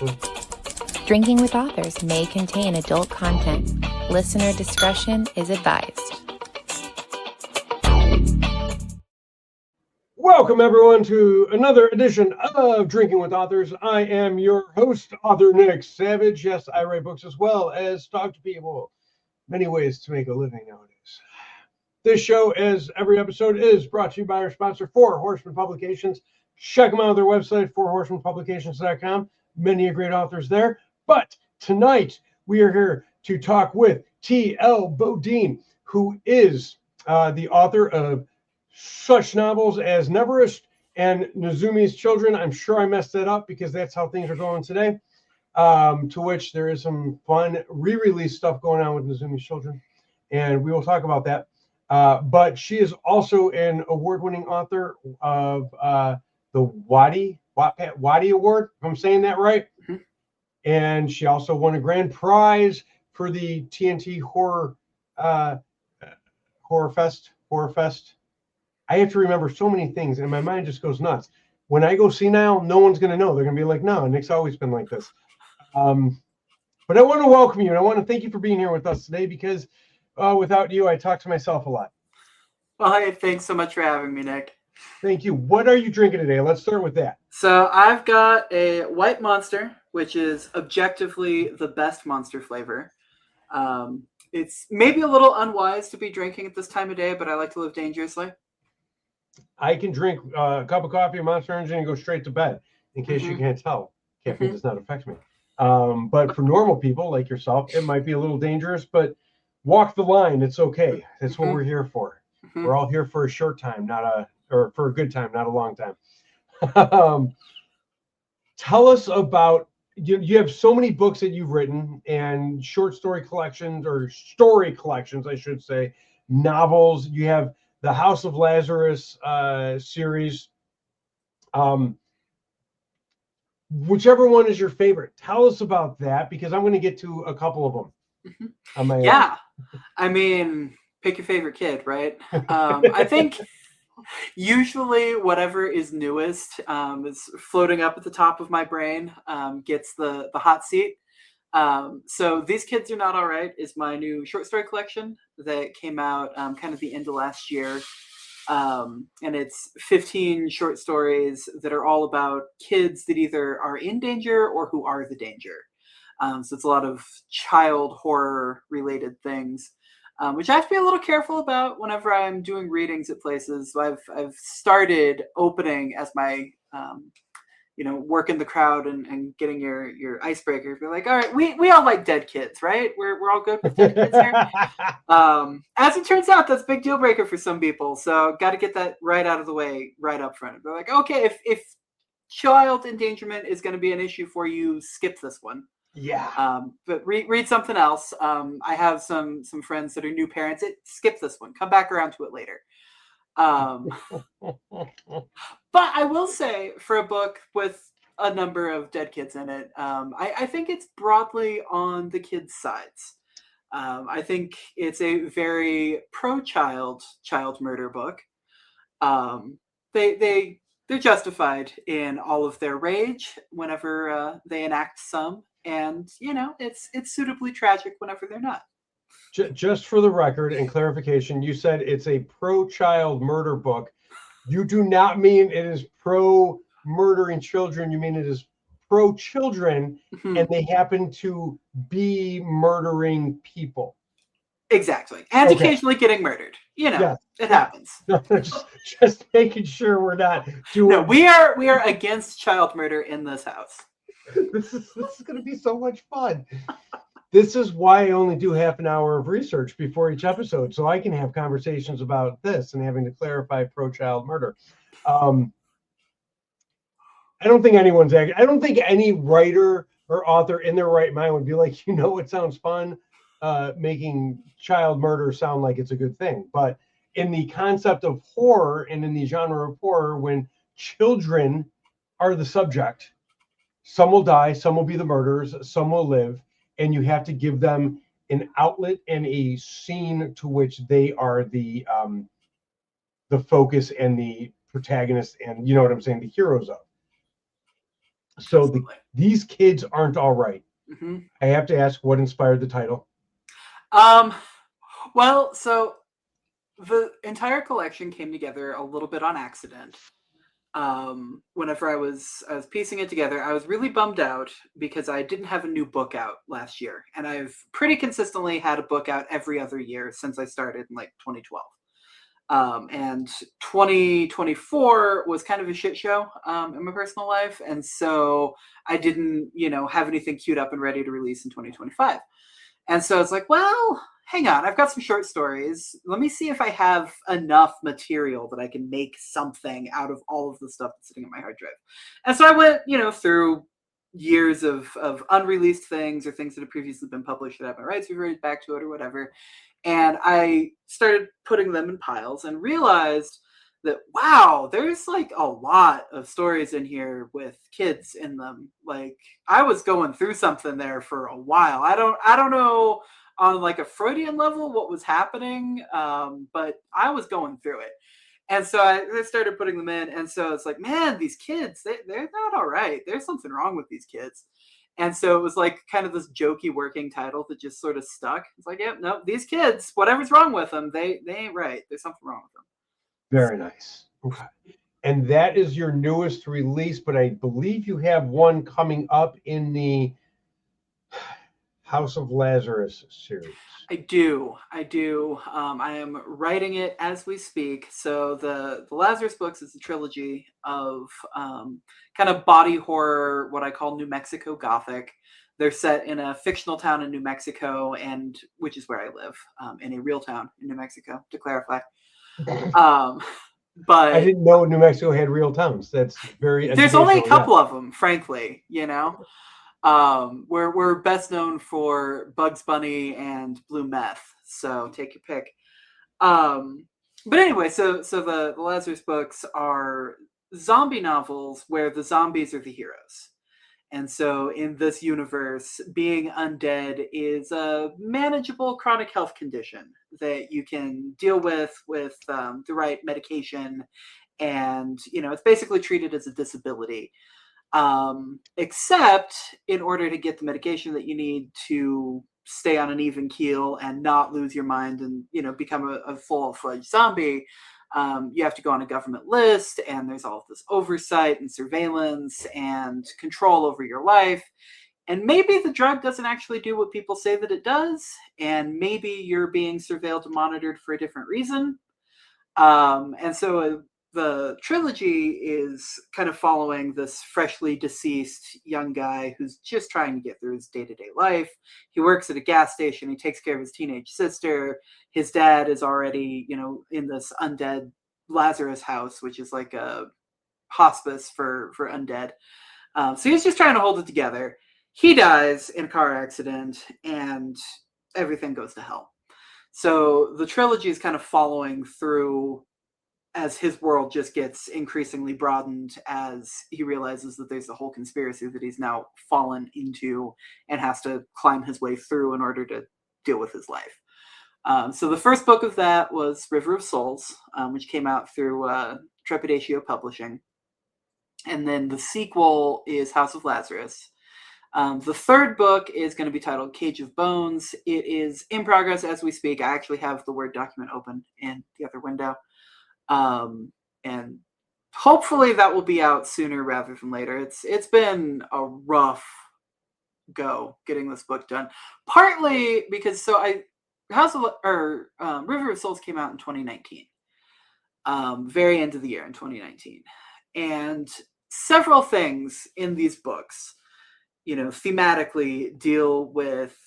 seriously. Drinking with Authors may contain adult content. Listener discretion is advised. Welcome, everyone, to another edition of Drinking with Authors. I am your host, author Nick Savage. Yes, I write books as well as talk to people. Many ways to make a living nowadays. This show, as every episode, is brought to you by our sponsor, Four Horsemen Publications. Check them out on their website, fourhorsemenpublications.com. Many great authors there. But tonight, we are here to talk with T.L. Bodine, who is the author of such novels as Neverest and Nozumi's Children. I'm sure I messed that up because that's how things are going today. To which there is some fun re-release stuff going on with Nozumi's Children, and we will talk about that. But she is also an award-winning author of the Wattpad Award, if I'm saying that right. Mm-hmm. And she also won a grand prize for the TNT Horror Fest. I have to remember so many things, and my mind just goes nuts. When I go senile, no one's going to know. They're going to be like, no, Nick's always been like this. But I want to welcome you, and I want to thank you for being here with us today, because without you, I talk to myself a lot. Well, hey, thanks so much for having me, Nick. Thank you. What are you drinking today? Let's start with that. So I've got a White Monster, which is objectively the best Monster flavor. It's maybe a little unwise to be drinking at this time of day, but I like to live dangerously. I can drink a cup of coffee, a Monster Energy, and go straight to bed, in case you can't tell. Caffeine does not affect me. But for normal people like yourself, it might be a little dangerous, but walk the line. It's okay. That's what we're here for. We're all here for a short time, for a good time, not a long time. Tell us about, you have so many books that you've written, and short story collections, or story collections, I should say, novels. You have the House of Lazarus series. Whichever one is your favorite, tell us about that, because I'm going to get to a couple of them. I mean, pick your favorite kid, right? I think usually whatever is newest is floating up at the top of my brain, gets the hot seat. So These Kids Are Not All Right is my new short story collection that came out kind of the end of last year. And it's 15 short stories that are all about kids that either are in danger or who are the danger. So it's a lot of child horror related things, which I have to be a little careful about whenever I'm doing readings at places. So I've started opening as my, working the crowd and getting your icebreaker. You're like, all right, we all like dead kids, right? We're all good with dead kids here. As it turns out, that's a big deal breaker for some people. So got to get that right out of the way, right up front. They're like, okay, if child endangerment is going to be an issue for you, skip this one. Yeah. But read something else. I have some friends that are new parents. Skip this one. Come back around to it later. But I will say, for a book with a number of dead kids in it, I think it's broadly on the kids' sides. I think it's a very pro-child murder book. They're justified in all of their rage whenever they enact some, and it's suitably tragic whenever they're not. Just for the record and clarification, you said it's a pro-child murder book. You do not mean it is pro-murdering children. You mean it is pro-children, and they happen to be murdering people. Exactly. And occasionally getting murdered. It happens. No, just making sure we're not doing... No, we are against child murder in this house. This is going to be so much fun. This is why I only do half an hour of research before each episode, so I can have conversations about this and having to clarify pro-child murder. I don't think any writer or author in their right mind would be like, it sounds fun, making child murder sound like it's a good thing. But in the concept of horror and in the genre of horror, when children are the subject, some will die, some will be the murderers, some will live. And you have to give them an outlet and a scene to which they are the focus and the protagonist, and the heroes of. So Absolutely. these kids aren't all right. Hmm. I have to ask, what inspired the title? Um, well, so the entire collection came together a little bit on accident. Whenever I was piecing it together, I was really bummed out because I didn't have a new book out last year, and I've pretty consistently had a book out every other year since I started in like 2012. And 2024 was kind of a shit show in my personal life, and so I didn't, have anything queued up and ready to release in 2025. And so it's like, well, hang on, I've got some short stories. Let me see if I have enough material that I can make something out of all of the stuff that's sitting on my hard drive. And so I went, through years of unreleased things or things that have previously been published that have my rights reverted back to it or whatever. And I started putting them in piles and realized that, wow, there's like a lot of stories in here with kids in them. Like, I was going through something there for a while. I don't know on like a Freudian level what was happening, but I was going through it. And so I started putting them in. And so it's like, man, these kids, they're not all right. There's something wrong with these kids. And so it was like kind of this jokey working title that just sort of stuck. It's like, yeah, no, these kids, whatever's wrong with them, they ain't right. There's something wrong with them. Very nice. Okay. And that is your newest release, but I believe you have one coming up in the House of Lazarus series. I do. I am writing it as we speak. So the Lazarus books is a trilogy of kind of body horror, what I call New Mexico Gothic. They're set in a fictional town in New Mexico, and which is where I live, in a real town in New Mexico, to clarify. But I didn't know New Mexico had real towns. That's very there's only a educational, couple of them, frankly. We're best known for Bugs Bunny and Blue Meth, so take your pick. But anyway, so the Lazarus books are zombie novels where the zombies are the heroes. And so in this universe, being undead is a manageable chronic health condition that you can deal with the right medication. And, it's basically treated as a disability. Except in order to get the medication that you need to stay on an even keel and not lose your mind and, become a full-fledged zombie, you have to go on a government list, and there's all of this oversight and surveillance and control over your life. And maybe the drug doesn't actually do what people say that it does, and maybe you're being surveilled and monitored for a different reason. And so the trilogy is kind of following this freshly deceased young guy who's just trying to get through his day-to-day life. He works at a gas station. He takes care of his teenage sister. His dad is already, in this undead Lazarus house, which is like a hospice for undead. So he's just trying to hold it together. He dies in a car accident, and everything goes to hell. So the trilogy is kind of following through as his world just gets increasingly broadened as he realizes that there's a whole conspiracy that he's now fallen into and has to climb his way through in order to deal with his life. So the first book of that was River of Souls, which came out through Trepidatio Publishing. And then the sequel is House of Lazarus. The third book is going to be titled Cage of Bones. It is in progress as we speak. I actually have the Word document open in the other window. And hopefully that will be out sooner rather than later. It's been a rough go getting this book done, partly because River of Souls came out in 2019, very end of the year in 2019, and several things in these books, thematically deal with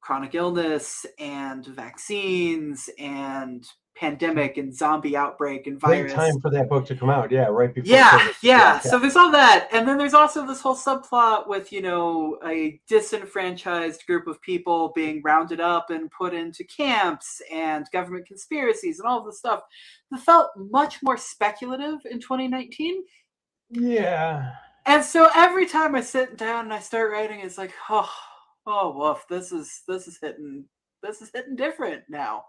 chronic illness and vaccines and pandemic and zombie outbreak and virus. Great time for that book to come out. Yeah, right before. Yeah. So there's all that, and then there's also this whole subplot with a disenfranchised group of people being rounded up and put into camps and government conspiracies and all of this stuff that felt much more speculative in 2019. Yeah. And so every time I sit down and I start writing, it's like, oh woof, this is hitting different now.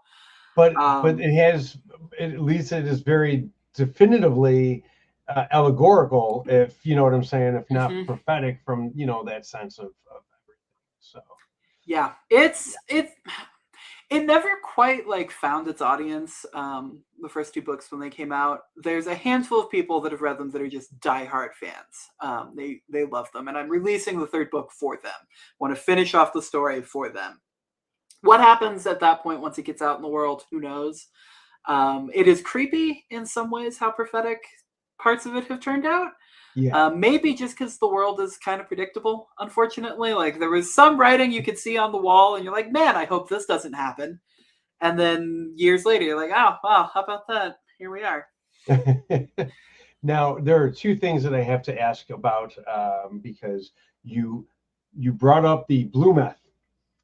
But it has, at least it is very definitively allegorical, if you know what I'm saying, if not Mhm. prophetic from, that sense of everything. So Yeah, it never quite like found its audience. The first two books when they came out, there's a handful of people that have read them that are just diehard fans. They love them, and I'm releasing the third book for them. Want to finish off the story for them. What happens at that point once it gets out in the world? Who knows? It is creepy in some ways how prophetic parts of it have turned out. yeah. Maybe just because the world is kind of predictable, unfortunately. Like there was some writing you could see on the wall, and you're like, man, I hope this doesn't happen. And then years later, you're like, oh, wow, how about that? Here we are. Now, there are two things that I have to ask about, because you brought up the blue meth.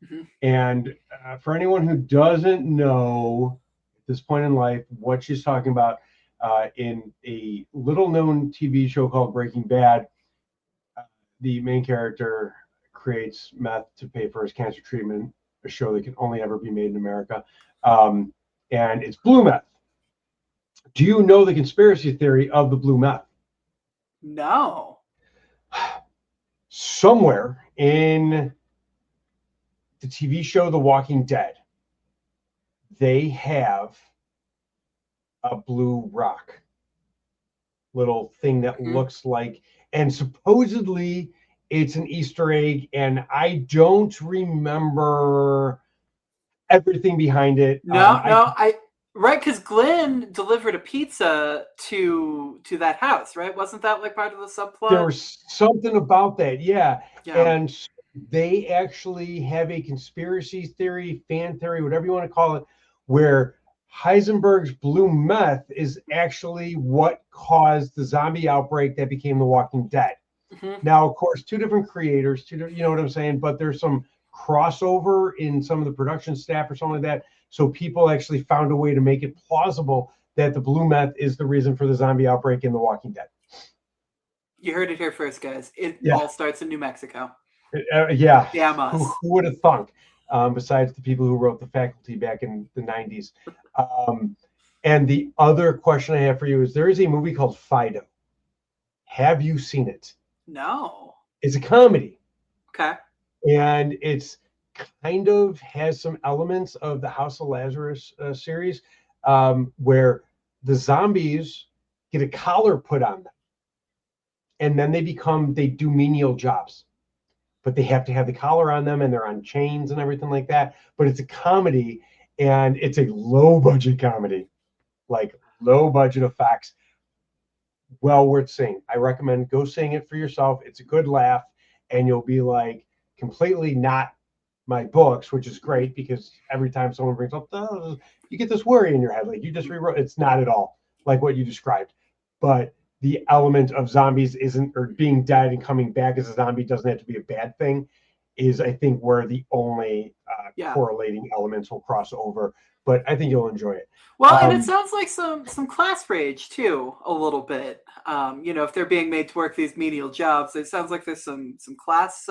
Mhm. And for anyone who doesn't know at this point in life what she's talking about, in a little known TV show called Breaking Bad, the main character creates meth to pay for his cancer treatment, a show that can only ever be made in America. And it's blue meth. Do you know the conspiracy theory of the blue meth? No. Somewhere in the TV show The Walking Dead, they have a blue rock, little thing that Mhm. looks like, and supposedly it's an Easter egg, and I don't remember everything behind it. No, no, right, because Glenn delivered a pizza to that house, right? Wasn't that like part of the There subplot? was something about that, yeah. Yeah. And they actually have a conspiracy theory, fan theory, whatever you want to call it, where Heisenberg's blue meth is actually what caused the zombie outbreak that became The Walking Dead. Mhm. Now, of course, two different creators, you know what I'm saying, but there's some crossover in some of the production staff or something like that. So people actually found a way to make it plausible that the blue meth is the reason for the zombie outbreak in The Walking Dead. You heard it here first, guys. It Yeah. all starts in New Mexico. Yeah. Damn Who us. would have thunk? Besides the people who wrote The Faculty back in the 90s. And the other question I have for you is, there is a movie called Fido. Have you seen it? No. It's a comedy. Okay. And it's kind of has some elements of the House of Lazarus series, where the zombies get a collar put on them, and then they do menial jobs, but they have to have the collar on them, and they're on chains and everything like that. But it's a comedy, and it's a low budget comedy, like low budget effects. Well worth seeing. I recommend go seeing it for yourself. It's a good laugh, and you'll be like completely not my books, which is great because every time someone brings up, oh, you get this worry in your head, like you just rewrote. It's not at all like what you described, but the element of zombies isn't, or being dead and coming back as a zombie doesn't have to be a bad thing, is I think where the only Yeah. correlating elements will cross over. But I think you'll enjoy it. Well, and it sounds like some class rage too, a little bit. If they're being made to work these menial jobs, it sounds like there's some class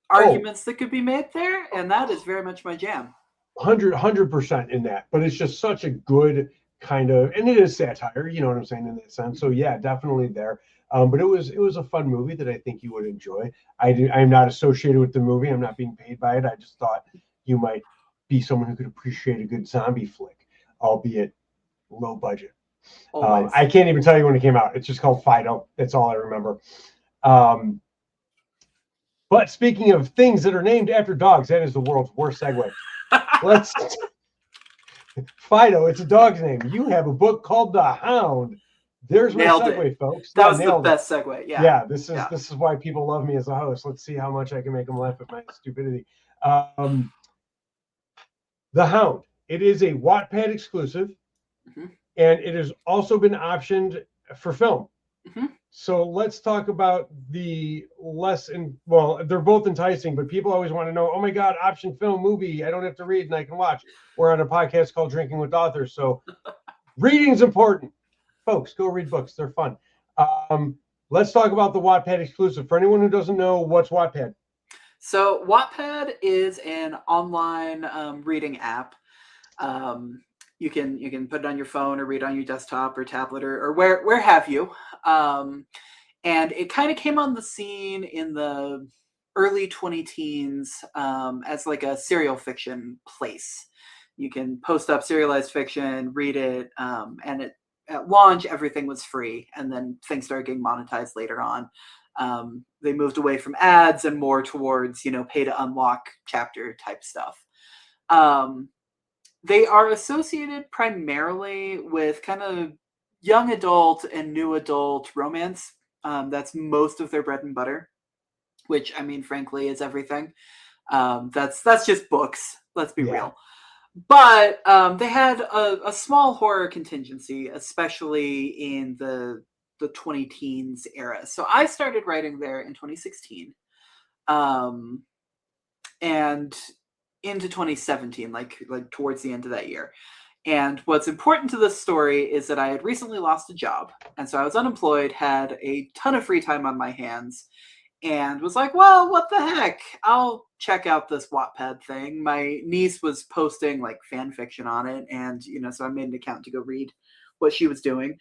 arguments that could be made there, and that is very much my jam. 100% in that, but it's just such a good kind of, and it is satire, you know what I'm saying, in that sense. So yeah, definitely there. But it was a fun movie that I think you would enjoy. I'm not associated with the movie. I'm not being paid by it. I just thought you might be someone who could appreciate a good zombie flick, albeit low budget. I can't even tell you when it came out. It's just called Fido. That's all I remember. But speaking of things that are named after dogs, that is the world's worst segue. Fido, it's a dog's name. You have a book called The Hound. There's my segue, folks. That was the best segue. Yeah. Yeah, this is why people love me as a host. Let's see how much I can make them laugh at my stupidity. The Hound. It is a Wattpad exclusive, and it has also been optioned for film. So let's talk about the they're both enticing, but people always want to know, oh my God, option film movie. I don't have to read and I can watch. We're on a podcast called Drinking with Authors. So reading's important. Folks, go read books. They're fun. Let's talk about the Wattpad exclusive. For anyone who doesn't know, what's Wattpad? So Wattpad is an online reading app. You can put it on your phone or read on your desktop or tablet or where have you. And it kind of came on the scene in the early 20 teens as like a serial fiction place. You can post up serialized fiction, read it, and at launch, everything was free. And then things started getting monetized later on. They moved away from ads and more towards, pay to unlock chapter type stuff. They are associated primarily with kind of young adult and new adult romance. That's most of their bread and butter, which, I mean, frankly, is everything. That's just books. Let's be real. But they had a small horror contingency, especially in the 20 teens era. So I started writing there in 2016. And into 2017, like towards the end of that year. And what's important to this story is that I had recently lost a job. And so I was unemployed, had a ton of free time on my hands, and was like, well, what the heck? I'll check out this Wattpad thing. My niece was posting like fan fiction on it. And, so I made an account to go read what she was doing.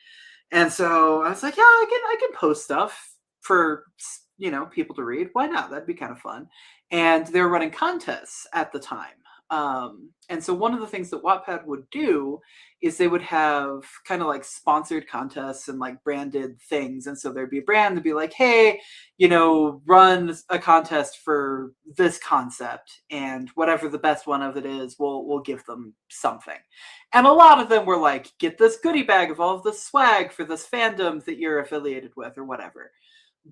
And so I was like, yeah, I can post stuff for, people to read. Why not? That'd be kind of fun. And they were running contests at the time. And so one of the things that Wattpad would do is they would have kind of like sponsored contests and like branded things. And so there'd be a brand that'd be like, hey, run a contest for this concept, and whatever the best one of it is, we'll give them something. And a lot of them were like, get this goodie bag of all of the swag for this fandom that you're affiliated with or whatever.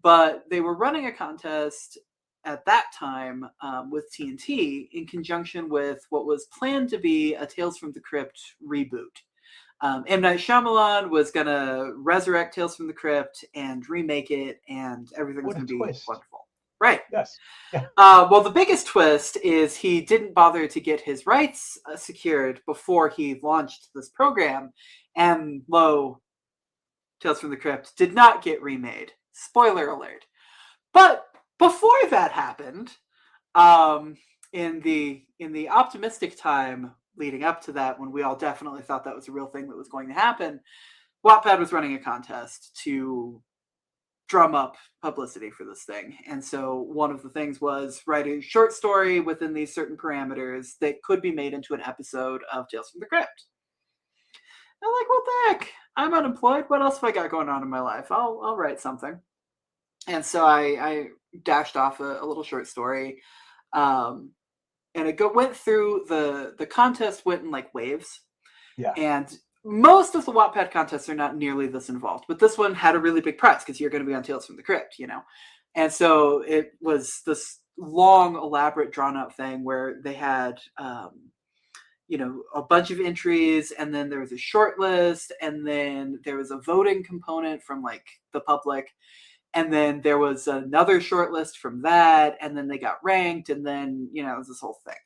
But they were running a contest at that time with TNT in conjunction with what was planned to be a Tales from the Crypt reboot. M. Night Shyamalan was going to resurrect Tales from the Crypt and remake it, and everything was going to be wonderful. Right. Yes. Yeah. Well, the biggest twist is he didn't bother to get his rights secured before he launched this program. And Tales from the Crypt did not get remade. Spoiler alert. But before that happened, in the optimistic time leading up to that, when we all definitely thought that was a real thing that was going to happen, Wattpad was running a contest to drum up publicity for this thing. And so one of the things was write a short story within these certain parameters that could be made into an episode of Tales from the Crypt. I'm like, what the heck? I'm unemployed. What else have I got going on in my life? I'll write something. And so I dashed off a little short story. And it went through the contest went in like waves. Yeah. And most of the Wattpad contests are not nearly this involved, but this one had a really big prize because you're going to be on Tales from the Crypt, And so it was this long, elaborate, drawn out thing where they had, a bunch of entries, and then there was a short list, and then there was a voting component from like the public. And then there was another short list from that, and then they got ranked, and then, it was this whole thing.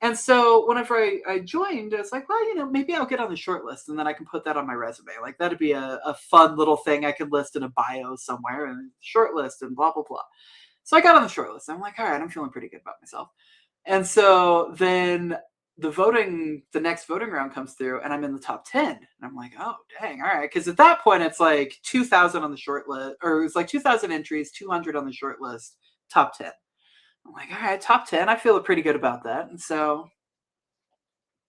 And so whenever I joined, I was like, well, maybe I'll get on the short list, and then I can put that on my resume. Like, that'd be a fun little thing I could list in a bio somewhere, and short list and blah, blah, blah. So I got on the short list. I'm like, all right, I'm feeling pretty good about myself. And so then the next voting round comes through, and I'm in the top 10. And I'm like, oh, dang, all right. Because at that point, it's like 2,000 on the short list, or it's like 2,000 entries, 200 on the short list, top 10. I'm like, all right, top 10. I feel pretty good about that. And so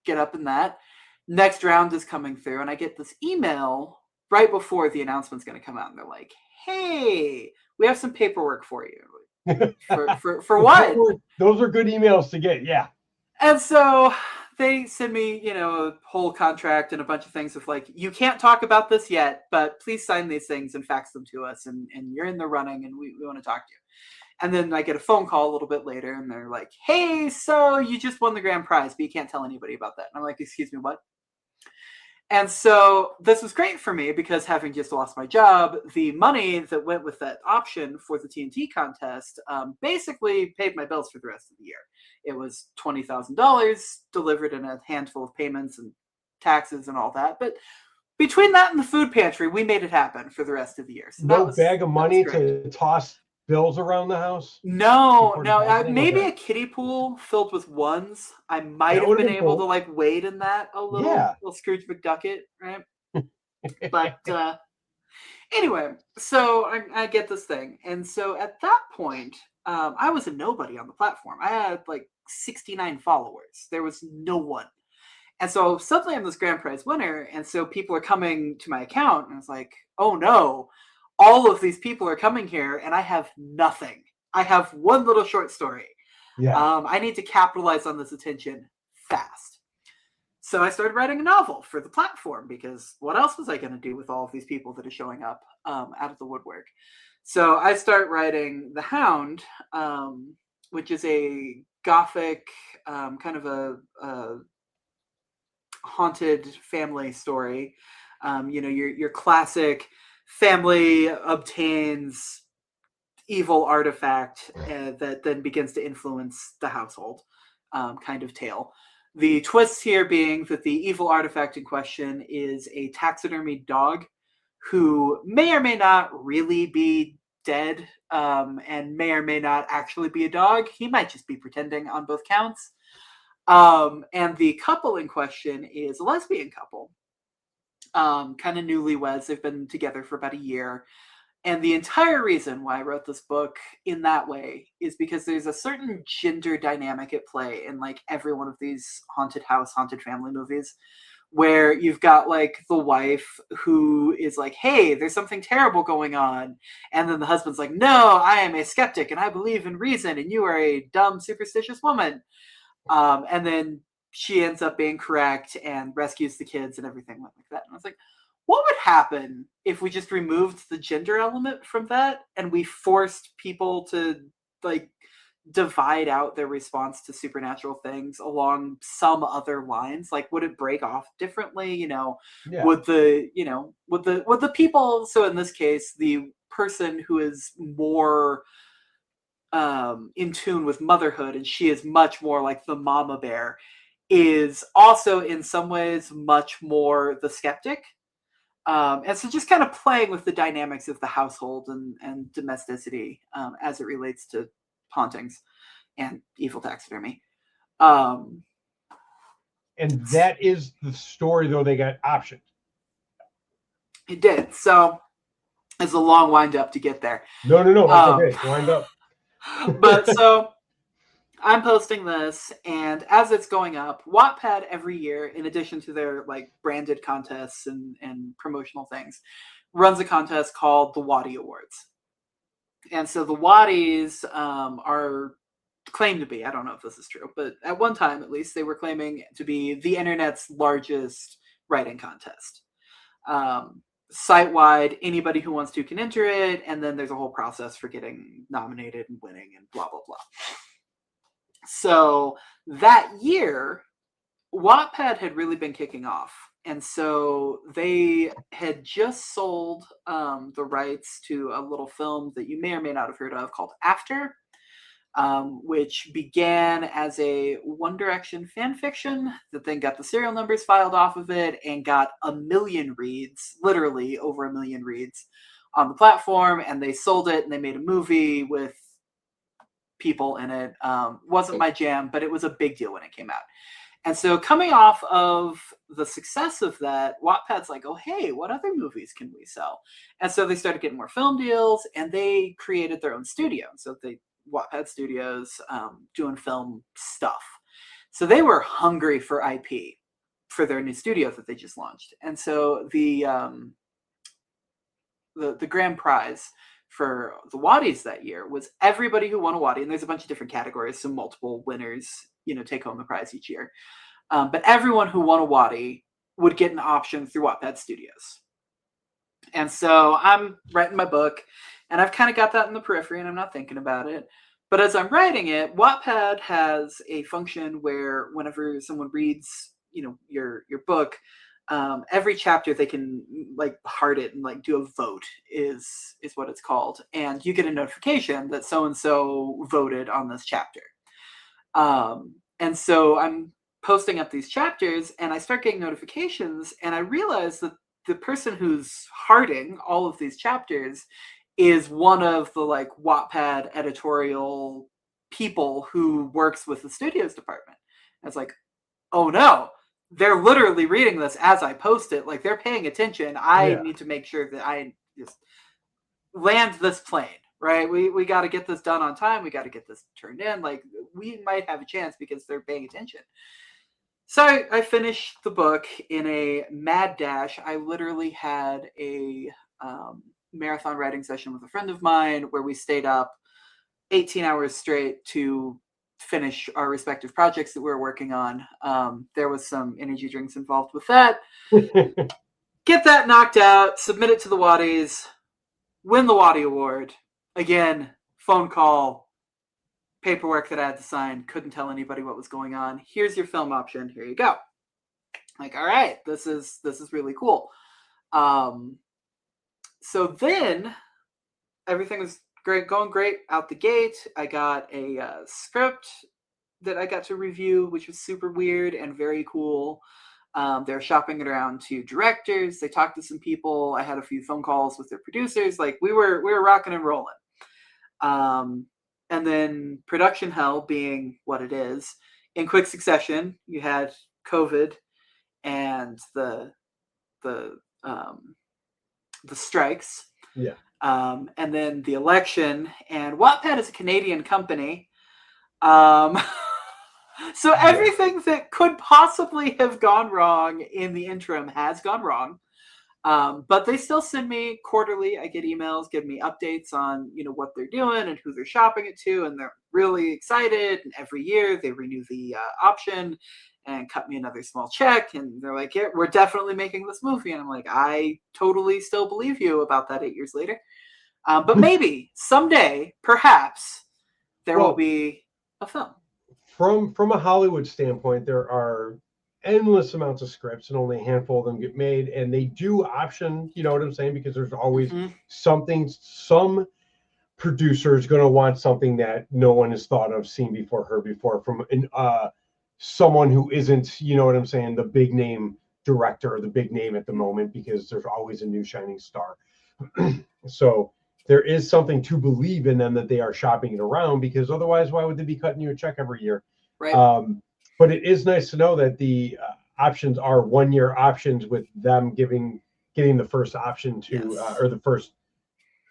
get up in that. Next round is coming through, and I get this email right before the announcement's going to come out. And they're like, hey, we have some paperwork for you. For what? Those are good emails to get, yeah. And so they send me, a whole contract and a bunch of things of like, you can't talk about this yet, but please sign these things and fax them to us. And you're in the running, and we want to talk to you. And then I get a phone call a little bit later, and they're like, hey, so you just won the grand prize, but you can't tell anybody about that. And I'm like, excuse me, what? And so this was great for me because having just lost my job, the money that went with that option for the TNT contest basically paid my bills for the rest of the year. It was $20,000 delivered in a handful of payments and taxes and all that. But between that and the food pantry, we made it happen for the rest of the year. So no bag of money to toss bills around the house? No, Before no, depositing? maybe Okay. a kiddie pool filled with ones. I might That have would have been been able to cool. like wade in that a Yeah. little Scrooge McDucket, right? But anyway, so I get this thing. And so at that point, I was a nobody on the platform. I had like 69 followers. There was no one. And so suddenly I'm this grand prize winner. And so people are coming to my account. And it's like, oh no, all of these people are coming here and I have nothing. I have one little short story. Yeah. I need to capitalize on this attention fast. So I started writing a novel for the platform because what else was I going to do with all of these people that are showing up out of the woodwork? So I start writing The Hound, which is a gothic kind of a haunted family story. Your classic family obtains evil artifact that then begins to influence the household kind of tale. The twist here being that the evil artifact in question is a taxidermied dog who may or may not really be dead and may or may not actually be a dog. He might just be pretending on both counts. And the couple in question is a lesbian couple, kind of newlyweds. They've been together for about a year. And the entire reason why I wrote this book in that way is because there's a certain gender dynamic at play in like every one of these haunted house, haunted family movies, where you've got like the wife who is like, hey, there's something terrible going on. And then the husband's like, no, I am a skeptic and I believe in reason and you are a dumb, superstitious woman. And then she ends up being correct and rescues the kids and everything like that. And I was like, what would happen if we just removed the gender element from that and we forced people to like divide out their response to supernatural things along some other lines? Like, would it break off differently? Yeah. Would the people, so in this case, the person who is more in tune with motherhood and she is much more like the mama bear, is also in some ways much more the skeptic. And so just kind of playing with the dynamics of the household and domesticity as it relates to hauntings and evil taxidermy. And that is the story, though, they got optioned. It did. So it's a long wind up to get there. No. That's okay. Wind up. But so I'm posting this, and as it's going up, Wattpad every year, in addition to their like branded contests and promotional things, runs a contest called the Wattie Awards. And so the Watties are claimed to be, I don't know if this is true, but at one time at least, they were claiming to be the internet's largest writing contest. Site-wide, anybody who wants to can enter it, and then there's a whole process for getting nominated and winning and blah, blah, blah. So that year, Wattpad had really been kicking off. And so they had just sold the rights to a little film that you may or may not have heard of called After, which began as a One Direction fan fiction that then got the serial numbers filed off of it and got 1 million reads, literally over 1 million reads on the platform. And they sold it and they made a movie with people in it. Wasn't my jam, but it was a big deal when it came out. And so coming off of the success of that, Wattpad's like, oh, hey, what other movies can we sell? And so they started getting more film deals and they created their own studio. So Wattpad Studios doing film stuff. So they were hungry for IP for their new studio that they just launched. And so the grand prize for the Watties that year was everybody who won a Wattie, and there's a bunch of different categories, so multiple winners, take home the prize each year. But everyone who won a Wattie would get an option through Wattpad Studios. And so I'm writing my book, and I've kind of got that in the periphery, and I'm not thinking about it. But as I'm writing it, Wattpad has a function where whenever someone reads, your book, every chapter they can like heart it and like do a vote is what it's called, and you get a notification that so and so voted on this chapter. And so I'm posting up these chapters, and I start getting notifications, and I realize that the person who's hearting all of these chapters is one of the like Wattpad editorial people who works with the studios department. I was like, oh no, they're literally reading this as I post it. Like, they're paying attention. I need to make sure that I just land this plane, right? We got to get this done on time. We got to get this turned in. Like, we might have a chance because they're paying attention. So I finished the book in a mad dash. I literally had a marathon writing session with a friend of mine where we stayed up 18 hours straight to finish our respective projects that we were working on. There was some energy drinks involved with that. Get that knocked out, submit it to the Waddies, win the Waddy Award. Again, phone call, paperwork that I had to sign, couldn't tell anybody what was going on. Here's your film option. Here you go. Like, all right, this is really cool. So then everything was great, going great out the gate. I got a script that I got to review, which was super weird and very cool. They're shopping it around to directors. They talked to some people. I had a few phone calls with their producers. Like, we were rocking and rolling. And then production hell being what it is, in quick succession, you had COVID and the strikes. Yeah. And then the election, and Wattpad is a Canadian company. So everything that could possibly have gone wrong in the interim has gone wrong. But they still send me quarterly. I get emails, give me updates on, what they're doing and who they're shopping it to. And they're really excited. And every year they renew the option and cut me another small check. And they're like, yeah, we're definitely making this movie. And I'm like, I totally still believe you about that 8 years later. But maybe someday, perhaps, there will be a film. From a Hollywood standpoint, there are endless amounts of scripts and only a handful of them get made, and they do option, you know what I'm saying, because there's always something, some producer is going to want something that no one has thought of, seen before, heard before, from someone who isn't, you know what I'm saying, the big name director or the big name at the moment, because there's always a new shining star. So there is something to believe in them that they are shopping it around, because otherwise, why would they be cutting you a check every year? Right. But it is nice to know that the options are 1 year options, with them getting the first option to, or the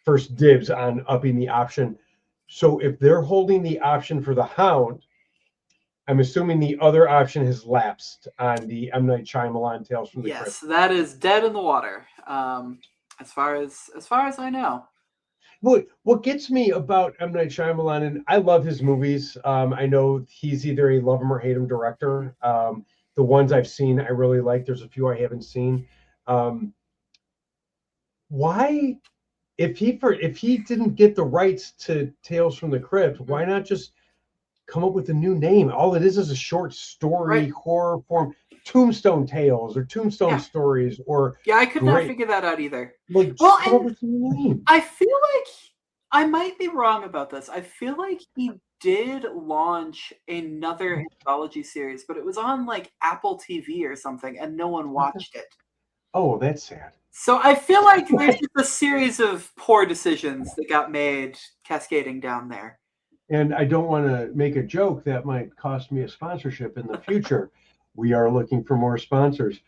first dibs on upping the option. So if they're holding the option for The Hound, I'm assuming the other option has lapsed on the M. Night Shyamalan Tales from the Crypt. Yes, that is dead in the water, as far as I know. What gets me about M. Night Shyamalan, and I love his movies. I know he's either a love him or hate him director. The ones I've seen, I really like. There's a few I haven't seen. Why, if he didn't get the rights to Tales from the Crypt, why not just come up with a new name? All it is a short story, horror form. Tombstone Tales or Tombstone Stories, or I could not figure that out either. Like, come up with a new name. I feel like I might be wrong about this. I feel like he did launch another anthology series, but it was on like Apple TV or something, and no one watched it. Oh, that's sad. So I feel like there's just a series of poor decisions that got made cascading down there. And I don't want to make a joke that might cost me a sponsorship in the future. We are looking for more sponsors.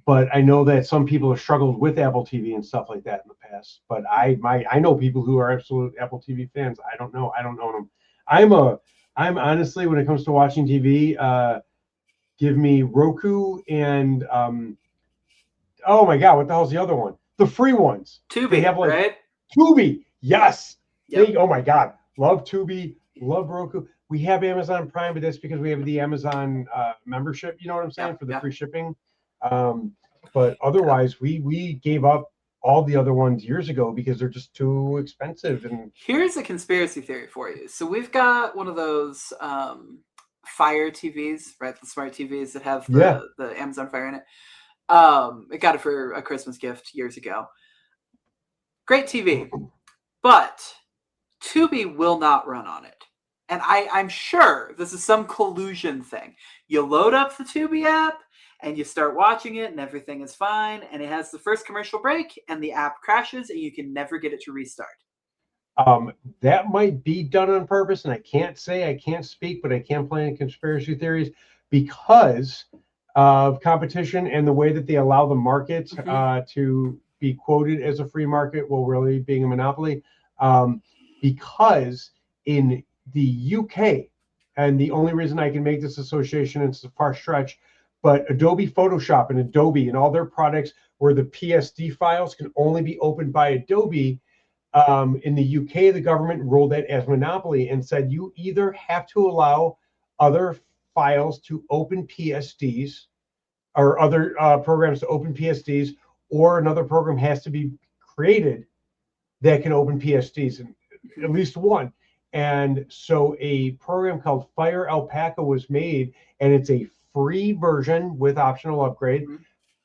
But I know that some people have struggled with Apple TV and stuff like that in the past. But I know people who are absolute Apple TV fans. I don't know them. I'm honestly, when it comes to watching TV, give me Roku and oh my God, what the hell's the other one? The free ones. Tubi, they have, like, right? Tubi, yes. Yep. Oh my God, love Tubi, love Roku. We have Amazon Prime, but that's because we have the Amazon membership. You know what I'm saying, for the free shipping. But otherwise, we gave up all the other ones years ago because they're just too expensive. And here's a conspiracy theory for you. So we've got one of those Fire TVs, right? The smart TVs that have the Amazon Fire in it. I got it for a Christmas gift years ago. Great TV, but Tubi will not run on it. And I'm sure this is some collusion thing. You load up the Tubi app, and you start watching it and everything is fine, and it has the first commercial break and the app crashes and you can never get it to restart. That might be done on purpose, and I can't speak, but I can plan conspiracy theories because of competition and the way that they allow the market to be quoted as a free market while really being a monopoly. Because in the UK, and the only reason I can make this association, it's a far stretch, but Adobe Photoshop and Adobe and all their products where the PSD files can only be opened by Adobe, in the UK, the government ruled that as monopoly and said you either have to allow other files to open PSDs or other programs to open PSDs, or another program has to be created that can open PSDs, and at least one. And so a program called Fire Alpaca was made, and it's a free version with optional upgrade,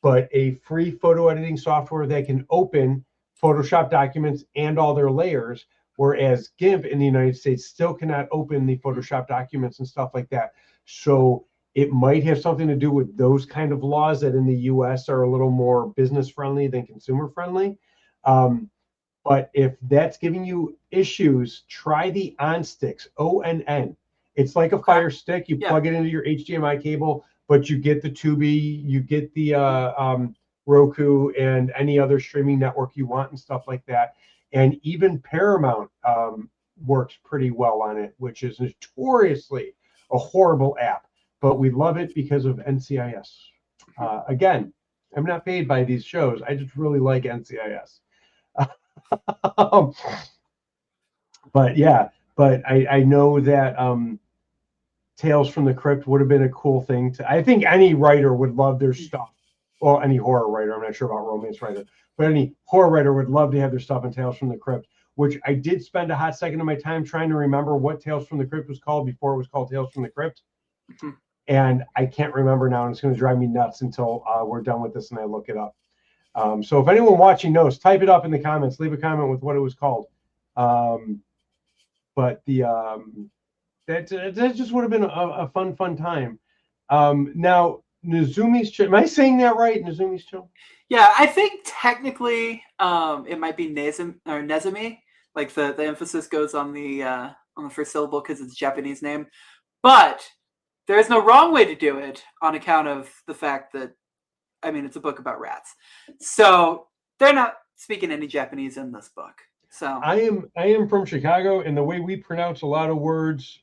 but a free photo editing software that can open Photoshop documents and all their layers, whereas GIMP in the United States still cannot open the Photoshop documents and stuff like that. So it might have something to do with those kind of laws that in the US are a little more business friendly than consumer friendly. But if that's giving you issues, try the OnSticks, ONN. It's like a Fire Stick. You plug it into your HDMI cable, but you get the Tubi, you get the Roku, and any other streaming network you want and stuff like that. And even Paramount works pretty well on it, which is notoriously a horrible app. But we love it because of NCIS. Again, I'm not paid by these shows. I just really like NCIS. But yeah, but I know that Tales from the Crypt would have been a cool thing to. I think any writer would love their stuff. Well, any horror writer, I'm not sure about romance writer, but any horror writer would love to have their stuff in Tales from the Crypt, which I did spend a hot second of my time trying to remember what Tales from the Crypt was called before it was called Tales from the Crypt. And I can't remember now, and it's going to drive me nuts until we're done with this and I look it up. So if anyone watching knows, type it up in the comments, leave a comment with what it was called. But that just would have been a fun time. Now, Nezumi's Children. Am I saying that right? Nezumi's Children? Yeah, I think technically it might be Nezumi. Like the emphasis goes on the first syllable because it's a Japanese name. But there is no wrong way to do it on account of the fact that, I mean, it's a book about rats. So they're not speaking any Japanese in this book. So I am from Chicago, and the way we pronounce a lot of words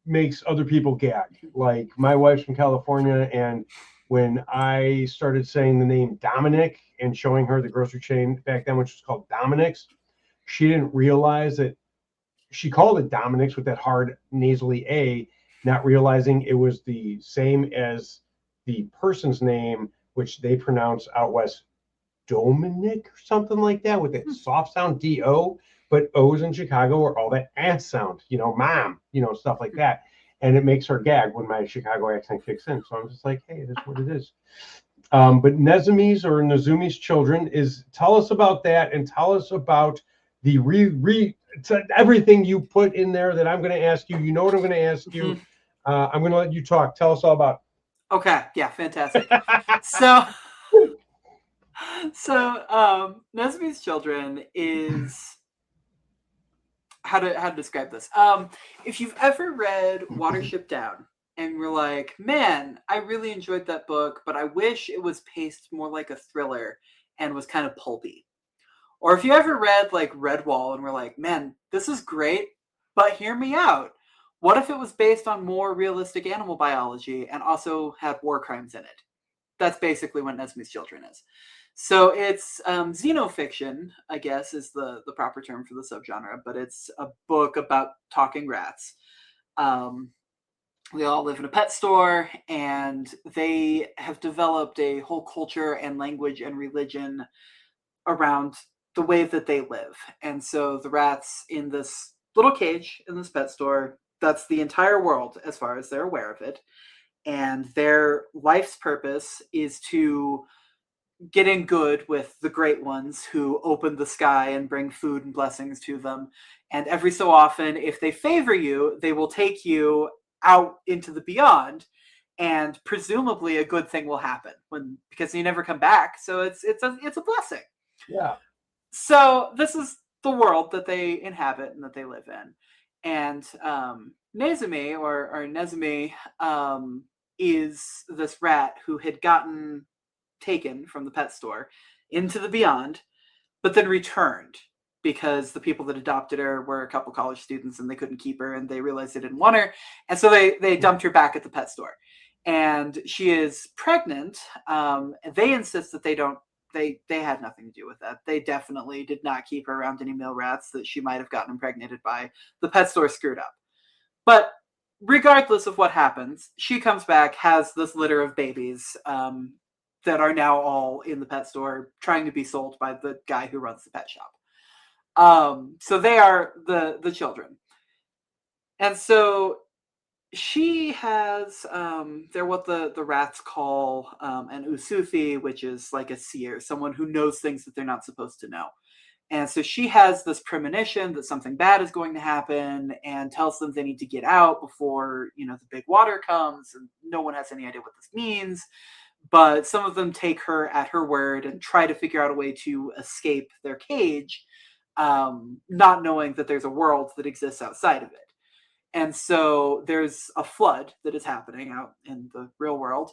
makes other people gag. Like my wife's from California, and when I started saying the name Dominic and showing her the grocery chain back then, which was called Dominic's, she didn't realize that she called it Dominic's with that hard nasally A, not realizing it was the same as the person's name, which they pronounce out west Dominic or something like that with that soft sound D-O. But O's in Chicago are all that ass sound, mom, stuff like that. And it makes her gag when my Chicago accent kicks in. So I'm just like, hey, it is what it is. But Nezumi's Children tell us about that, and tell us about the everything you put in there that I'm going to ask you. You know what I'm going to ask you. I'm going to let you talk. Tell us all about it. Okay. Yeah, fantastic. So Nezumi's Children is how to describe this. If you've ever read Watership Down and you're like, man, I really enjoyed that book, but I wish it was paced more like a thriller and was kind of pulpy. Or if you ever read like Redwall and were like, man, this is great, but hear me out. What if it was based on more realistic animal biology and also had war crimes in it? That's basically what Nezumi's Children is. So it's xenofiction, I guess, is the proper term for the subgenre, but it's a book about talking rats. They all live in a pet store, and they have developed a whole culture and language and religion around the way that they live. And so the rats in this little cage in this pet store, that's the entire world as far as they're aware of it. And their life's purpose is to get in good with the great ones who open the sky and bring food and blessings to them. And every so often, if they favor you, they will take you out into the beyond and presumably a good thing will happen because you never come back. So it's a blessing. Yeah. So this is the world that they inhabit and that they live in. And Nezumi or Nezumi is this rat who had gotten taken from the pet store into the beyond, but then returned because the people that adopted her were a couple college students and they couldn't keep her and they realized they didn't want her. And so they dumped her back at the pet store. And she is pregnant. They insist that they had nothing to do with that. They definitely did not keep her around any male rats that she might have gotten impregnated by. The pet store screwed up. But regardless of what happens, she comes back, has this litter of babies that are now all in the pet store trying to be sold by the guy who runs the pet shop. So they are the children. And so she has, they're what the rats call an usuthi, which is like a seer, someone who knows things that they're not supposed to know. And so she has this premonition that something bad is going to happen and tells them they need to get out before, the big water comes, and no one has any idea what this means. But some of them take her at her word and try to figure out a way to escape their cage, not knowing that there's a world that exists outside of it. And so there's a flood that is happening out in the real world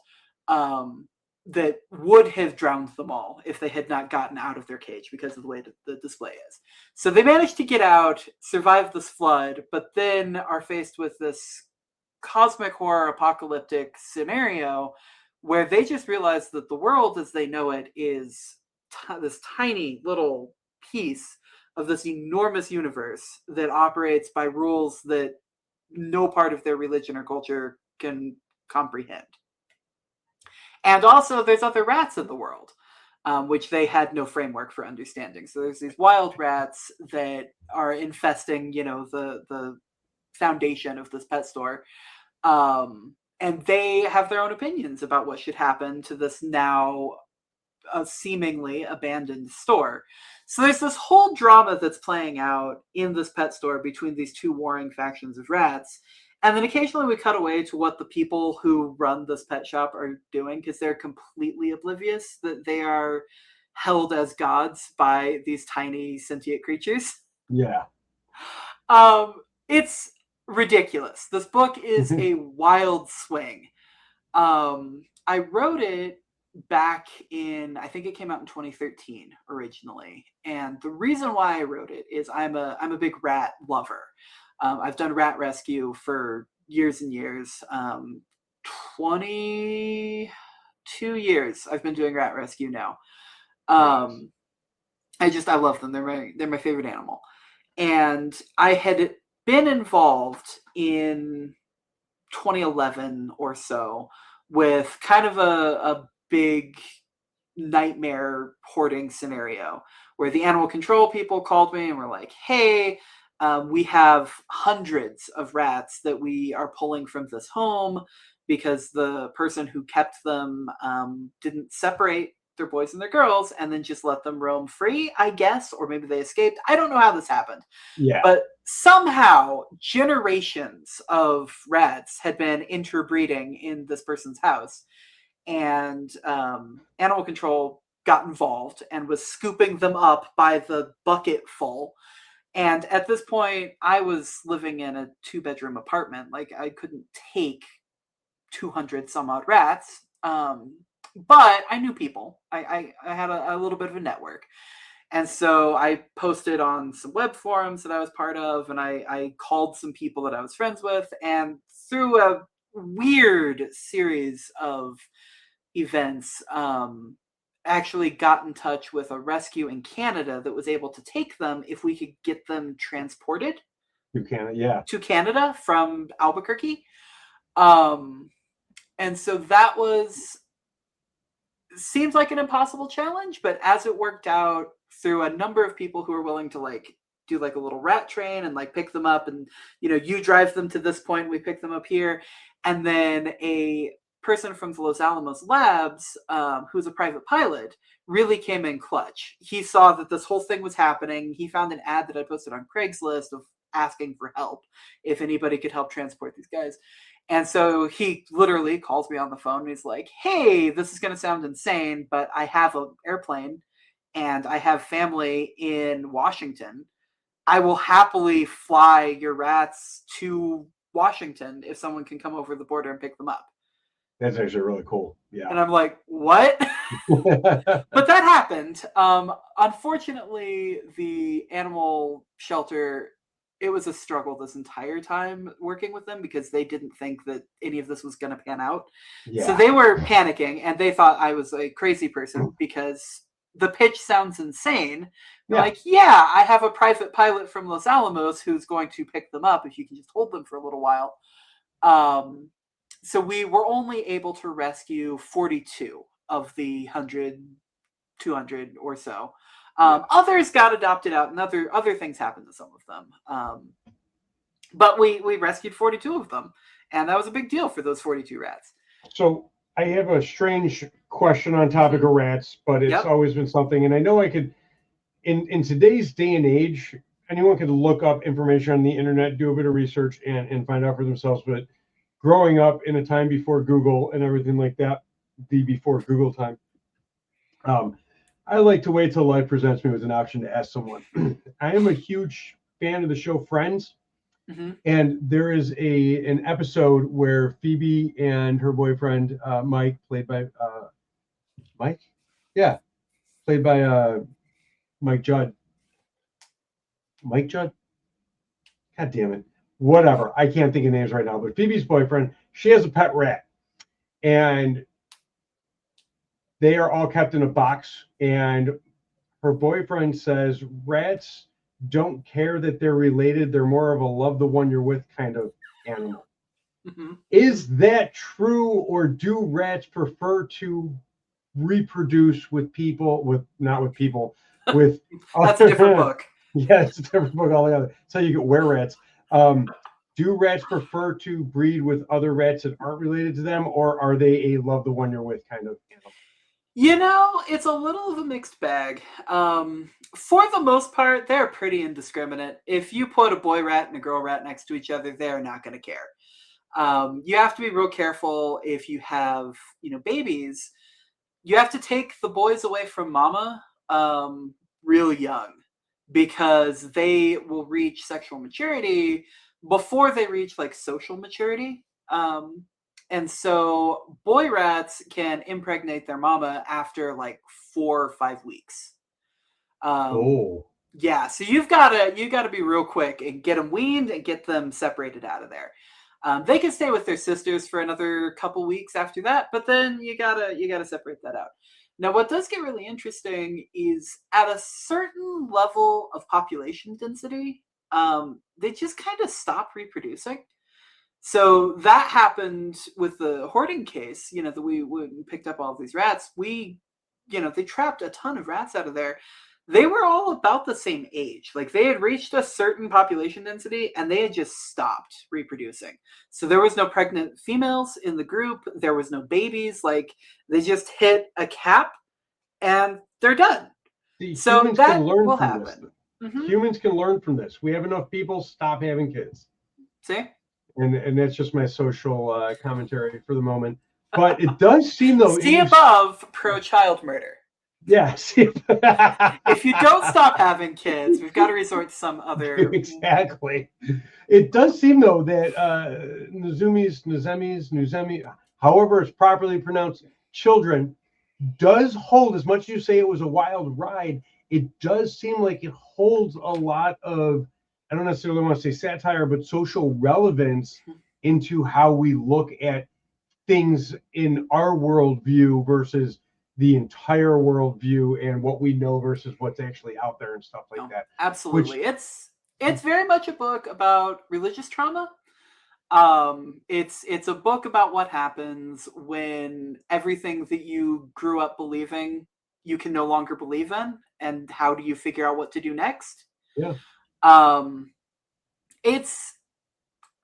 that would have drowned them all if they had not gotten out of their cage because of the way the display is. So they managed to get out, survive this flood, but then are faced with this cosmic horror apocalyptic scenario where they just realize that the world as they know it is this tiny little piece of this enormous universe that operates by rules that no part of their religion or culture can comprehend. And also there's other rats in the world, which they had no framework for understanding. So there's these wild rats that are infesting, the foundation of this pet store. And they have their own opinions about what should happen to this now seemingly abandoned store. So there's this whole drama that's playing out in this pet store between these two warring factions of rats. And then occasionally we cut away to what the people who run this pet shop are doing because they're completely oblivious that they are held as gods by these tiny sentient creatures. Yeah. It's ridiculous. This book is a wild swing. I wrote it back in, I think it came out in 2013 originally. And the reason why I wrote it is I'm a big rat lover. I've done rat rescue for years and years. 22 years I've been doing rat rescue now. I love them. They're my favorite animal. And I had been involved in 2011 or so with kind of a big nightmare hoarding scenario where the animal control people called me and were like, hey, we have hundreds of rats that we are pulling from this home because the person who kept them didn't separate their boys and their girls and then just let them roam free, I guess, or maybe they escaped. I don't know how this happened. Yeah. But somehow generations of rats had been interbreeding in this person's house. And animal control got involved and was scooping them up by the bucket full. And at this point, I was living in a 2-bedroom apartment. Like, I couldn't take 200 some odd rats. But I knew people. I had a little bit of a network. And so I posted on some web forums that I was part of, and I called some people that I was friends with. And through a weird series of events, actually got in touch with a rescue in Canada that was able to take them if we could get them transported to Canada from Albuquerque. And so that seems like an impossible challenge, but as it worked out through a number of people who were willing to do a little rat train and pick them up and, you drive them to this point, we pick them up here. And then a person from the Los Alamos Labs, who's a private pilot, really came in clutch. He saw that this whole thing was happening. He found an ad that I posted on Craigslist of asking for help, if anybody could help transport these guys. And so he literally calls me on the phone and he's like, hey, this is going to sound insane, but I have an airplane and I have family in Washington. I will happily fly your rats to Washington if someone can come over the border and pick them up. That's actually really cool. Yeah. And I'm like, what? But that happened. Unfortunately, the animal shelter, it was a struggle this entire time working with them because they didn't think that any of this was going to pan out. Yeah. So they were panicking and they thought I was a crazy person because the pitch sounds insane. Yeah. Like, yeah, I have a private pilot from Los Alamos who's going to pick them up if you can just hold them for a little while. So we were only able to rescue 42 of the 100, 200 or so. Others got adopted out and other things happened to some of them. But we rescued 42 of them. And that was a big deal for those 42 rats. So I have a strange question on topic of rats, but it's always been something. And I know I could, in today's day and age, anyone could look up information on the internet, do a bit of research and find out for themselves. But growing up in a time before Google and everything like that, the before Google time, I like to wait till life presents me with an option to ask someone. I am a huge fan of the show Friends. Mm-hmm. And there is an episode where Phoebe and her boyfriend, Mike, played by Mike Judd. Mike Judd? God damn it. Whatever. I can't think of names right now. But Phoebe's boyfriend, she has a pet rat. And they are all kept in a box. And her boyfriend says rats don't care that they're related. They're more of a love the one you're with kind of animal. Mm-hmm. Is that true, or do rats prefer to reproduce with people, with That's a different book. Yeah, it's a different book altogether. So you get were-rats. Do rats prefer to breed with other rats that aren't related to them, or are they a love the one you're with kind of animal? You know, it's a little of a mixed bag. For the most part, they're pretty indiscriminate. If you put a boy rat and a girl rat next to each other, they're not going to care. You have to be real careful if you have, babies. You have to take the boys away from mama real young, because they will reach sexual maturity before they reach like social maturity. And so boy rats can impregnate their mama after like 4 or 5 weeks. Yeah, so you gotta be real quick and get them weaned and get them separated out of there. They can stay with their sisters for another couple weeks after that, but then you gotta separate that out. Now, what does get really interesting is at a certain level of population density, they just kind of stop reproducing. So that happened with the hoarding case, that we picked up all of these rats. They trapped a ton of rats out of there. They were all about the same age. Like they had reached a certain population density and they had just stopped reproducing. So there was no pregnant females in the group. There was no babies. Like they just hit a cap and they're done. So that will happen. Mm-hmm. Humans can learn from this. We have enough people, stop having kids. See? And that's just my social commentary for the moment. But it does seem though. See above pro-child murder. Yes. If you don't stop having kids, we've got to resort to some other. Exactly. It does seem though that Nuzemi, however it's properly pronounced, children, does hold, as much as you say it was a wild ride, it does seem like it holds a lot of, I don't necessarily want to say satire, but social relevance into how we look at things in our worldview versus the entire worldview and what we know versus what's actually out there and stuff like that. Absolutely. It's very much a book about religious trauma. It's a book about what happens when everything that you grew up believing you can no longer believe in, and how do you figure out what to do next? Yeah.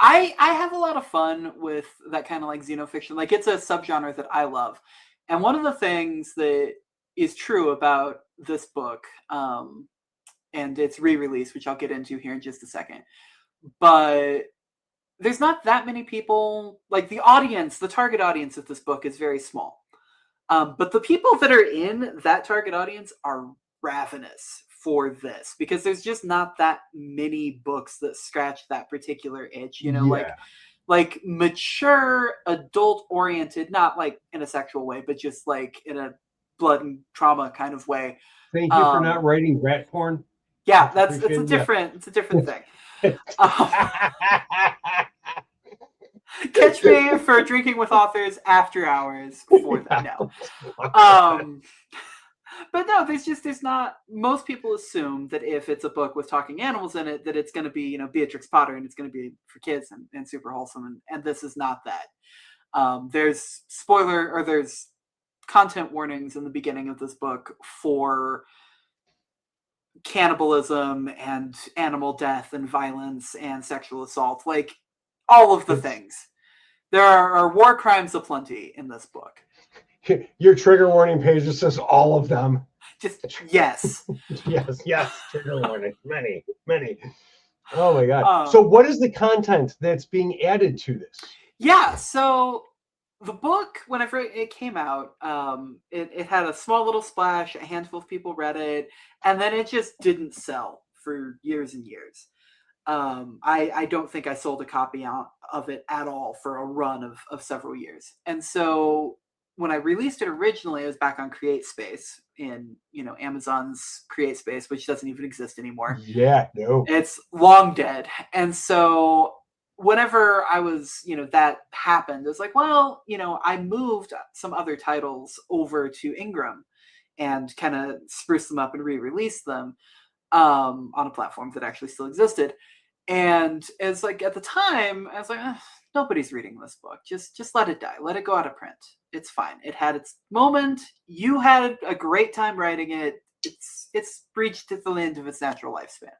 I have a lot of fun with that kind of like xenofiction. Like it's a subgenre that I love. And one of the things that is true about this book, and its re-release, which I'll get into here in just a second, but there's not that many people. Like the audience, the target audience of this book is very small. But the people that are in that target audience are ravenous for this because there's just not that many books that scratch that particular itch. You know, like mature, adult oriented, not like in a sexual way, but just like in a blood and trauma kind of way. Thank you for not writing rat porn. Yeah, it's a different thing. Catch me for Drinking with Authors after hours for that now. But no, there's not. Most people assume that if it's a book with talking animals in it, that it's going to be, you know, Beatrix Potter and it's going to be for kids and super wholesome. And this is not that. There's there's content warnings in the beginning of this book for cannibalism and animal death and violence and sexual assault, like all of the things. There are war crimes aplenty in this book. Your trigger warning page just says all of them. Just yes. yes, trigger warning. Many. Oh my god. So what is the content that's being added to this? Yeah, so the book, whenever it came out, it had a small little splash, a handful of people read it, and then it just didn't sell for years and years. I don't think I sold a copy of it at all for a run of several years. And so when I released it originally, it was back on CreateSpace in, you know, Amazon's CreateSpace, which doesn't even exist anymore. Yeah, no. It's long dead. And so whenever I was, you know, that happened, it was like, well, you know, I moved some other titles over to Ingram and kind of spruced them up and re-released them on a platform that actually still existed. And it's like, at the time, I was like, nobody's reading this book. Just let it die. Let it go out of print. It's fine. It had its moment. You had a great time writing it. It's reached the end of its natural lifespan.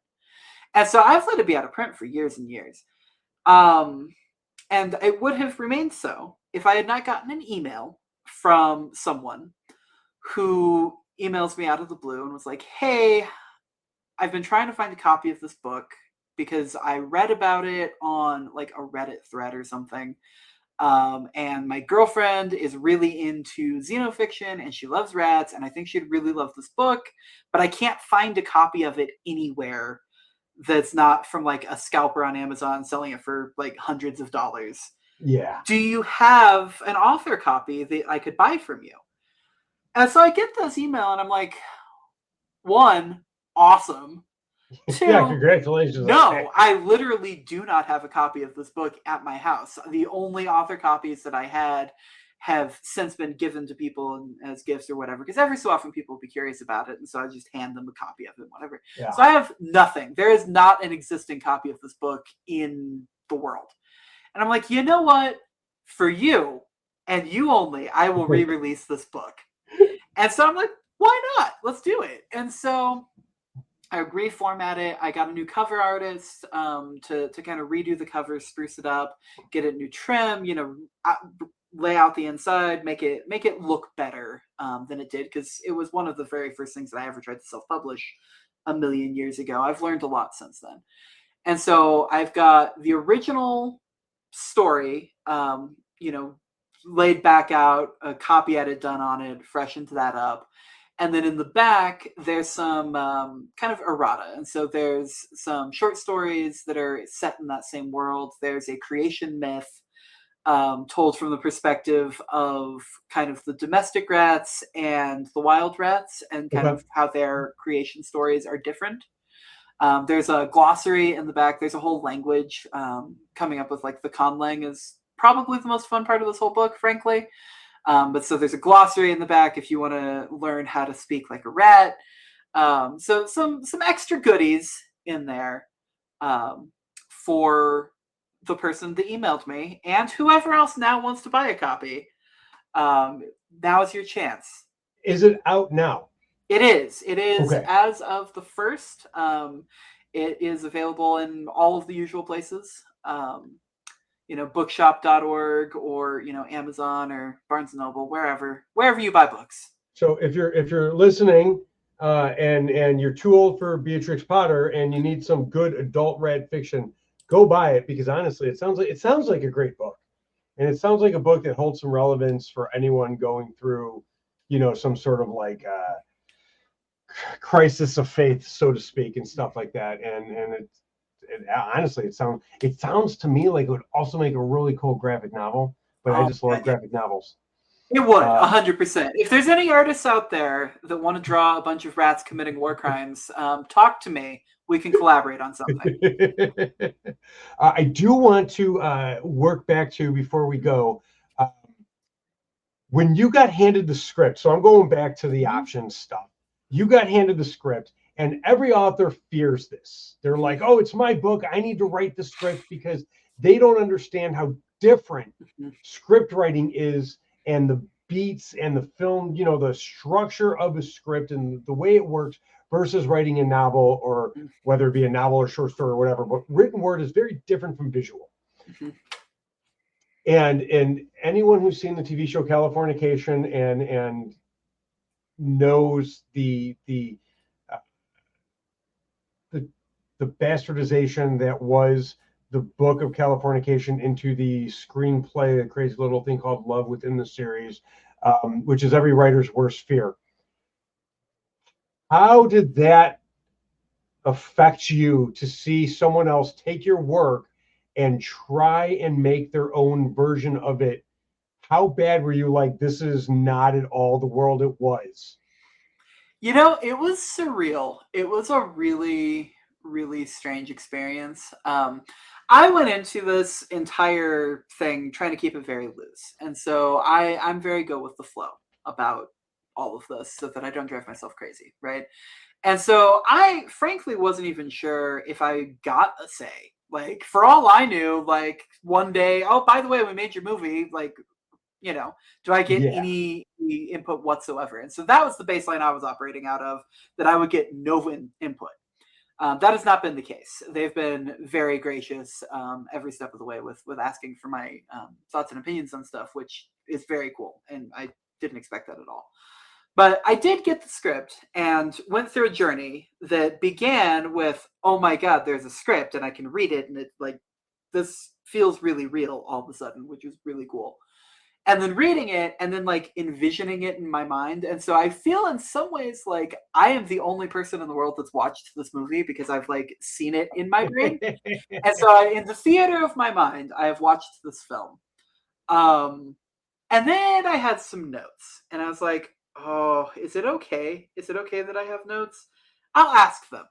And so I've let it be out of print for years and years. And it would have remained so if I had not gotten an email from someone who emails me out of the blue and was like, hey, I've been trying to find a copy of this book because I read about it on like a Reddit thread or something. And my girlfriend is really into xenofiction and she loves rats. And I think she'd really love this book, but I can't find a copy of it anywhere that's not from like a scalper on Amazon selling it for like hundreds of dollars. Yeah. Do you have an author copy that I could buy from you? And so I get this email and I'm like, one, awesome. Two, yeah, congratulations. No, I literally do not have a copy of this book at my house. The only author copies that I had have since been given to people as gifts or whatever, because every so often people will be curious about it, and so I just hand them a copy of it, whatever. Yeah. So I have nothing. There is not an existing copy of this book in the world. And I'm like, you know what? For you, and you only, I will re-release this book. And so I'm like, why not? Let's do it. And so I reformat it. I got a new cover artist to kind of redo the cover, spruce it up, get a new trim, you know, lay out the inside, make it look better than it did, because it was one of the very first things that I ever tried to self-publish a million years ago. I've learned a lot since then. And so I've got the original story, you know, laid back out, a copy edit done on it, freshened that up. And then in the back, there's some kind of errata. And so there's some short stories that are set in that same world. There's a creation myth told from the perspective of kind of the domestic rats and the wild rats, and kind of how their creation stories are different. There's a glossary in the back. There's a whole language coming up with, like, the conlang is probably the most fun part of this whole book, frankly. But so there's a glossary in the back if you want to learn how to speak like a rat. So some extra goodies in there for the person that emailed me and whoever else now wants to buy a copy. Now is your chance. Is it out now? It is. It is as of the 1st. It is available in all of the usual places. You know, bookshop.org or, you know, Amazon or Barnes & Noble, wherever you buy books. So if you're listening and you're too old for Beatrix Potter and you need some good adult rat fiction, go buy it, because honestly, it sounds like a great book, and it sounds like a book that holds some relevance for anyone going through, some sort of like crisis of faith, so to speak, and stuff like that. And honestly, it sounds to me like it would also make a really cool graphic novel. But I just love graphic novels. It would, 100%. If there's any artists out there that want to draw a bunch of rats committing war crimes, talk to me. We can collaborate on something. I do want to work back to, before we go, when you got handed the script. So I'm going back to the options stuff. You got handed the script, and every author fears this. They're like, oh, it's my book. I need to write the script, because they don't understand how different script writing is, and the beats and the film, the structure of a script and the way it works versus writing a novel, or whether it be a novel or short story or whatever. But written word is very different from visual. And anyone who's seen the TV show Californication and knows the bastardization that was the book of Californication into the screenplay, a crazy little thing called Love within the series, which is every writer's worst fear. How did that affect you to see someone else take your work and try and make their own version of it? How bad were you like, this is not at all the world it was? It was surreal. It was a really, really strange experience. I went into this entire thing trying to keep it very loose. And so I'm very go with the flow about all of this, so that I don't drive myself crazy, right? And so I frankly wasn't even sure if I got a say. Like, for all I knew, like, one day, oh, by the way, we made your movie, like, do I get any input whatsoever? And so that was the baseline I was operating out of, that I would get no input. That has not been the case. They've been very gracious every step of the way with asking for my thoughts and opinions on stuff, which is very cool. And I didn't expect that at all. But I did get the script and went through a journey that began with, oh my God, there's a script and I can read it. And it's like, this feels really real all of a sudden, which was really cool. And then reading it and then like envisioning it in my mind. And so I feel in some ways like I am the only person in the world that's watched this movie, because I've like seen it in my brain. And so in the theater of my mind, I have watched this film. And then I had some notes and I was like, oh, is it okay? Is it okay that I have notes? I'll ask them.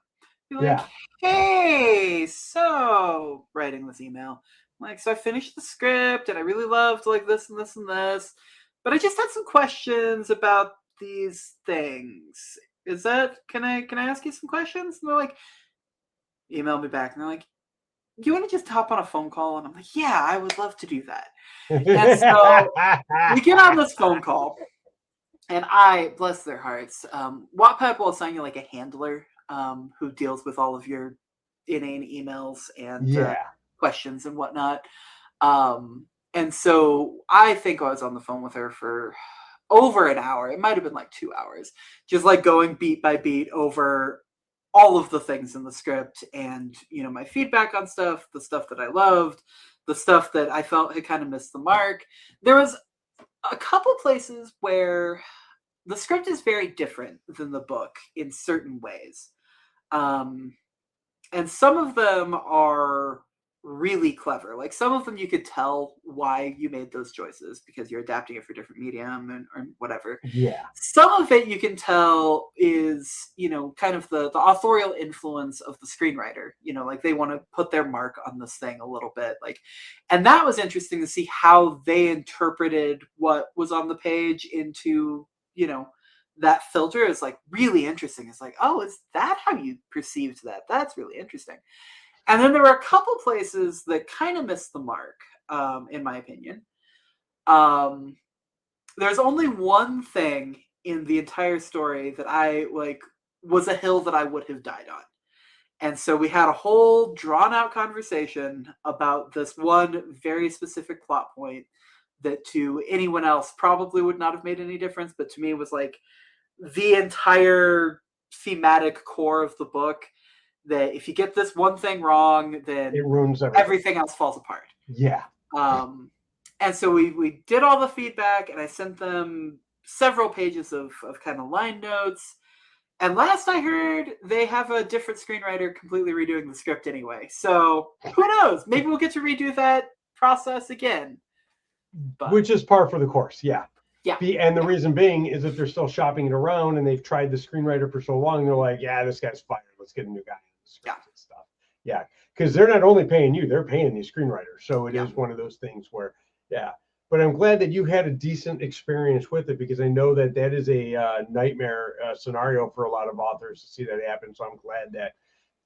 Be like, hey, so writing this email. Like, so I finished the script and I really loved like this and this and this, but I just had some questions about these things. Can I ask you some questions? And they're like, email me back. And they're like, do you want to just hop on a phone call? And I'm like, yeah, I would love to do that. And so we get on this phone call. And I, bless their hearts, Wattpad will assign you like a handler who deals with all of your inane emails and questions and whatnot. And so I think I was on the phone with her for over an hour. It might have been like 2 hours, just like going beat by beat over all of the things in the script and, my feedback on stuff, the stuff that I loved, the stuff that I felt had kind of missed the mark. There was a couple places where the script is very different than the book in certain ways. And some of them are really clever. Like, some of them you could tell why you made those choices because you're adapting it for different medium or whatever. Yeah. Some of it you can tell is, kind of the authorial influence of the screenwriter. Like, they want to put their mark on this thing a little bit. Like, and that was interesting to see how they interpreted what was on the page into, that filter is like really interesting. It's like, oh, is that how you perceived that? That's really interesting. And then there were a couple places that kind of missed the mark, in my opinion. There's only one thing in the entire story that I was a hill that I would have died on. And so we had a whole drawn out conversation about this one very specific plot point that to anyone else probably would not have made any difference. But to me, it was like the entire thematic core of the book. that if you get this one thing wrong, then It ruins everything else falls apart. Yeah. And so we did all the feedback, and I sent them several pages of kind of line notes. And last I heard, they have a different screenwriter completely redoing the script anyway. So who knows? Maybe we'll get to redo that process again. But, which is par for the course. Yeah. Yeah. And the reason being is that they're still shopping it around, and they've tried the screenwriter for so long. They're like, yeah, this guy's fired. Let's get a new guy in the script and stuff. Yeah. Because they're not only paying you, they're paying these screenwriters. So it is one of those things where, but I'm glad that you had a decent experience with it, because I know that that is a nightmare scenario for a lot of authors to see that happen. So I'm glad that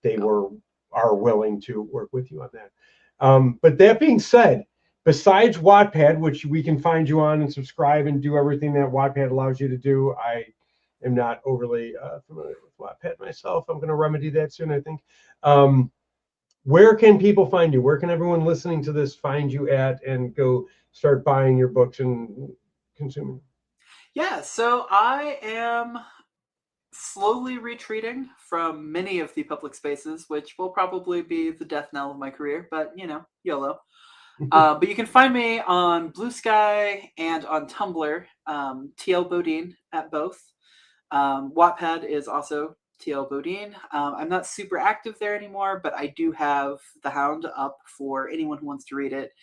they are willing to work with you on that. But that being said, besides Wattpad, which we can find you on and subscribe and do everything that Wattpad allows you to do, I am not overly familiar with Wattpad myself. I'm going to remedy that soon, I think. Where can people find you? Where can everyone listening to this find you at and go start buying your books and consuming? Yeah, so I am slowly retreating from many of the public spaces, which will probably be the death knell of my career, but YOLO. But you can find me on Blue Sky and on Tumblr, TL Bodine at both. Wattpad is also TL Bodine. I'm not super active there anymore, but I do have The Hound up for anyone who wants to read it.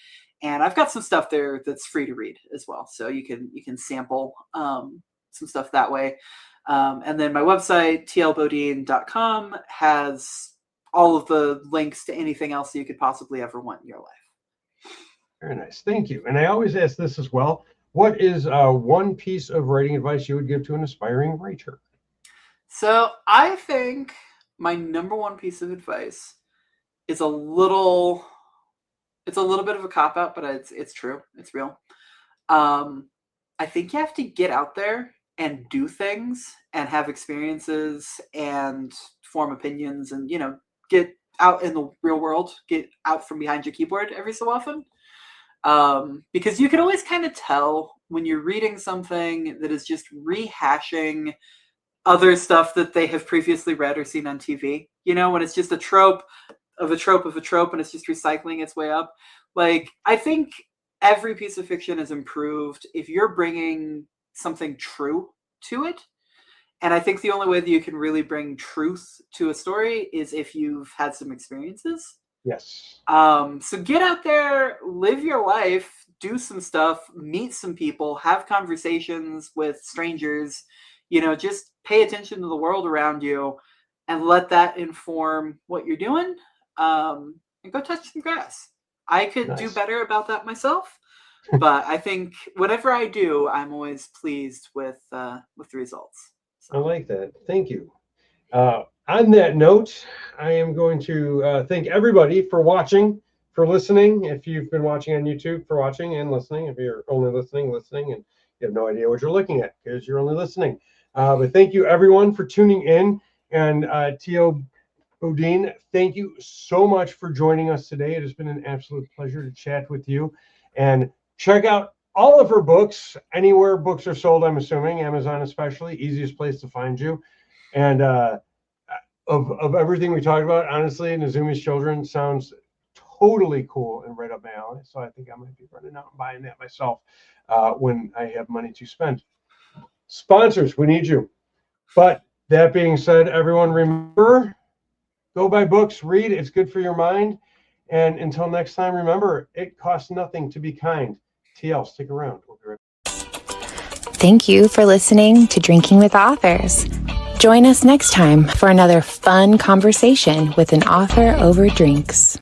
And I've got some stuff there that's free to read as well. So you can sample some stuff that way. And then my website, tlbodine.com, has all of the links to anything else you could possibly ever want in your life. Very nice. Thank you. And I always ask this as well. What is one piece of writing advice you would give to an aspiring writer? So I think my number one piece of advice is a little bit of a cop-out, but it's true. It's real. I think you have to get out there and do things and have experiences and form opinions and, get out in the real world, get out from behind your keyboard every so often. Because you can always kind of tell when you're reading something that is just rehashing other stuff that they have previously read or seen on TV, when it's just a trope of a trope of a trope and it's just recycling its way up. Like, I think every piece of fiction is improved if you're bringing something true to it. And I think the only way that you can really bring truth to a story is if you've had some experiences. Yes. So get out there, live your life, do some stuff, meet some people, have conversations with strangers, just pay attention to the world around you and let that inform what you're doing. And go touch some grass. I could do better about that myself, but I think whatever I do, I'm always pleased with the results. So. I like that. Thank you. On that note, I am going to thank everybody for watching, for listening. If you've been watching on YouTube, for watching and listening. If you're only listening, and you have no idea what you're looking at because you're only listening. But thank you, everyone, for tuning in. And TL Bodine, thank you so much for joining us today. It has been an absolute pleasure to chat with you. And check out all of her books, anywhere books are sold, I'm assuming, Amazon especially, easiest place to find you. And of everything we talked about, honestly, Nazumi's Children sounds totally cool and right up my alley. So I think I might be running out and buying that myself when I have money to spend. Sponsors, we need you. But that being said, everyone, remember, go buy books, read. It's good for your mind. And until next time, remember, it costs nothing to be kind. TL, stick around. We'll be right back. Thank you for listening to Drinking with Authors. Join us next time for another fun conversation with an author over drinks.